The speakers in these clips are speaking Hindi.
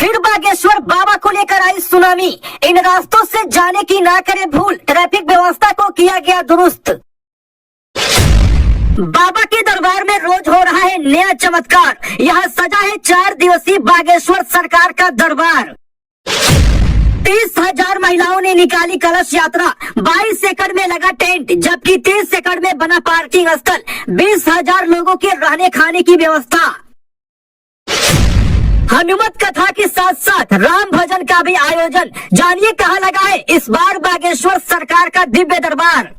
फिर बागेश्वर बाबा को लेकर आई सुनामी। इन रास्तों से जाने की ना करे भूल, ट्रैफिक व्यवस्था को किया गया दुरुस्त। बाबा के दरबार में रोज हो रहा है नया चमत्कार। यहाँ सजा है 4 दिवसीय बागेश्वर सरकार का दरबार। 30,000 महिलाओं ने निकाली कलश यात्रा। 22 एकड़ में लगा टेंट, जबकि 30 एकड़ में बना पार्किंग स्थल। 20,000 लोगों के रहने खाने की व्यवस्था। हनुमत कथा के साथ साथ राम भजन का भी आयोजन। जानिए कहाँ लगा है इस बार बागेश्वर सरकार का दिव्य दरबार।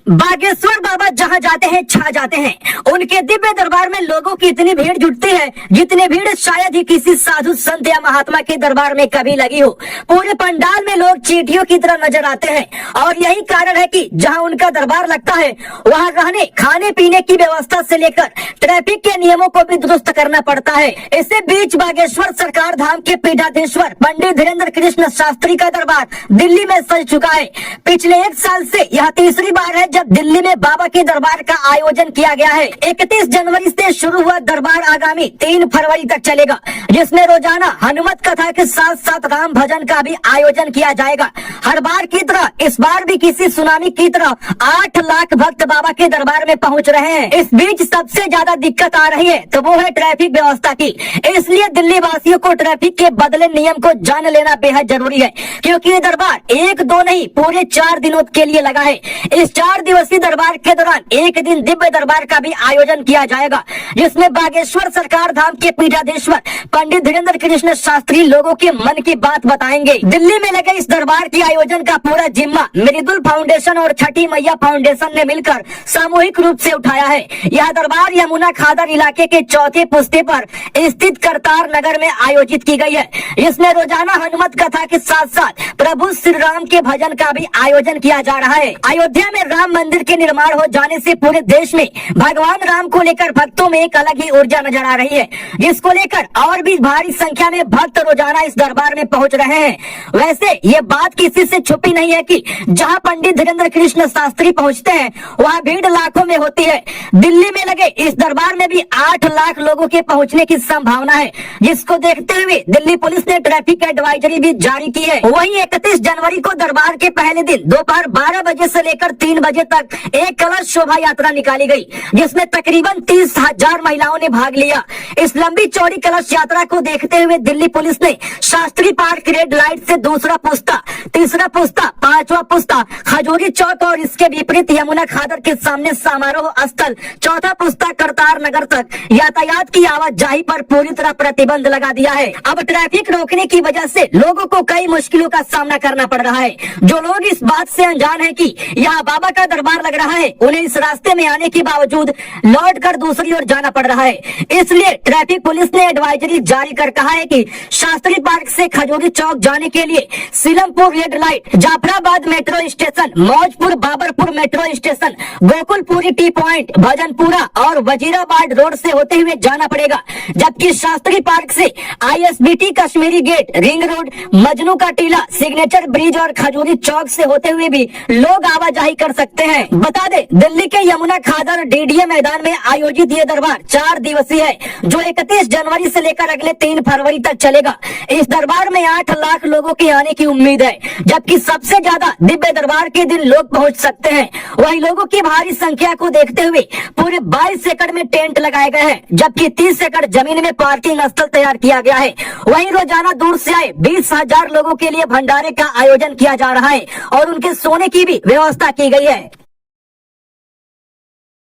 बागेश्वर बाबा जहाँ जाते हैं छा जाते हैं। उनके दिव्य दरबार में लोगों की इतनी भीड़ जुटती है जितनी भीड़ शायद ही किसी साधु संत या महात्मा के दरबार में कभी लगी हो। पूरे पंडाल में लोग चींटियों की तरह नजर आते हैं और यही कारण है कि जहाँ उनका दरबार लगता है वहाँ रहने खाने पीने की व्यवस्था से लेकर ट्रैफिक के नियमों को भी दुरुस्त करना पड़ता है। इसी बीच बागेश्वर सरकार धाम के पीठाधीश्वर पंडित धीरेन्द्र कृष्ण शास्त्री का दरबार दिल्ली में सज चुका है। पिछले 1 साल से यह तीसरी बार है जब दिल्ली में बाबा के दरबार का आयोजन किया गया है। 31 जनवरी से शुरू हुआ दरबार आगामी 3 फरवरी तक चलेगा, जिसमें रोजाना हनुमत कथा के साथ साथ राम भजन का भी आयोजन किया जाएगा। हर बार की तरह इस बार भी किसी सुनामी की तरह 8 लाख भक्त बाबा के दरबार में पहुंच रहे हैं। इस बीच सबसे ज्यादा दिक्कत आ रही है तो वो है ट्रैफिक व्यवस्था की। इसलिए दिल्ली वासियों को ट्रैफिक के बदले नियम को जान लेना बेहद जरूरी है, क्योंकि ये दरबार 1-2 नहीं पूरे 4 दिनों के लिए लगा है। इस 4 दिवसीय दरबार के दौरान एक दिन दिव्य दरबार का भी आयोजन किया जाएगा, जिसमें बागेश्वर सरकार धाम के पीठाधीश्वर पंडित धीरेन्द्र कृष्ण शास्त्री लोगों के मन की बात बताएंगे। दिल्ली में लगे इस दरबार के आयोजन का पूरा जिम्मा मृदुल फाउंडेशन और छठी मैया फाउंडेशन ने मिलकर सामूहिक रूप से उठाया है। यह दरबार यमुना खादर इलाके के चौथे पुस्ते पर स्थित करतार नगर में आयोजित की गई है। इसमें रोजाना हनुमत कथा के साथ साथ प्रभु श्री राम के भजन का भी आयोजन किया जा रहा है। अयोध्या में राम मंदिर के निर्माण हो जाने से पूरे देश में भगवान राम को लेकर भक्तों में एक अलग ही ऊर्जा नजर आ रही है, जिसको लेकर और भी भारी संख्या में भक्त रोजाना इस दरबार में पहुंच रहे हैं। वैसे ये बात किसी से छुपी नहीं है कि जहां पंडित धीरेन्द्र कृष्ण शास्त्री पहुंचते हैं वहां भीड़ लाखों में होती है। दिल्ली में लगे इस दरबार में भी 8 लाख लोगों के पहुंचने की संभावना है, जिसको देखते हुए दिल्ली पुलिस ने ट्रैफिक एडवाइजरी भी जारी की है। वहीं 31 जनवरी को दरबार के पहले दिन दोपहर 12 बजे से लेकर 3 बजे तक एक कलश शोभा यात्रा निकाली गई, जिसमें तकरीबन 30,000 महिलाओं ने भाग लिया। इस लंबी चौड़ी कलश यात्रा को देखते हुए दिल्ली पुलिस ने शास्त्री पार्क रेड लाइट से दूसरा पुस्ता, तीसरा पुस्ता, 5वां पुस्ता खजूरी चौक और इसके विपरीत यमुना खादर के सामने समारोह स्थल चौथा पुस्ता करतार नगर तक यातायात की आवाजाही पर पूरी तरह प्रतिबंध लगा दिया है। अब ट्रैफिक रोकने की वजह से लोगों को कई मुश्किलों का सामना करना पड़ रहा है। जो लोग इस बात से अनजान है कि यहाँ बाबा का दरबार लग रहा है, उन्हें इस रास्ते में आने के बावजूद लौट कर दूसरी ओर जाना पड़ रहा है। इसलिए ट्रैफिक पुलिस ने एडवाइजरी जारी कर कहा है कि शास्त्री पार्क से खजूरी चौक जाने के लिए Seelampur red light, Jafrabad metro station, Maujpur Babarpur metro station, Gokulpuri T point, Bhajanpura और वजीराबाद रोड से होते हुए जाना पड़ेगा। जबकि शास्त्री पार्क से ISBT Kashmiri gate, ring road, Majnu ka Tila, signature bridge और खजूरी चौक से होते हुए भी लोग आवाजाही कर सकते हैं। बता दे, दिल्ली के यमुना खादर DDA मैदान में आयोजित ये दरबार 4 दिवसीय है, जो 31 जनवरी से लेकर अगले 3 फरवरी तक चलेगा। इस दरबार में 8 लाख लोगों के आने की उम्मीद है, जबकि सबसे ज्यादा दिव्य दरबार के दिन लोग पहुंच सकते हैं। वहीं लोगों की भारी संख्या को देखते हुए पूरे 22 एकड़ में टेंट लगाए गए हैं, जबकि 30 एकड़ जमीन में पार्किंग स्थल तैयार किया गया है। वहीं रोजाना दूर से आए 20,000 लोगों के लिए भंडारे का आयोजन किया जा रहा है और उनके सोने की भी व्यवस्था की गई है।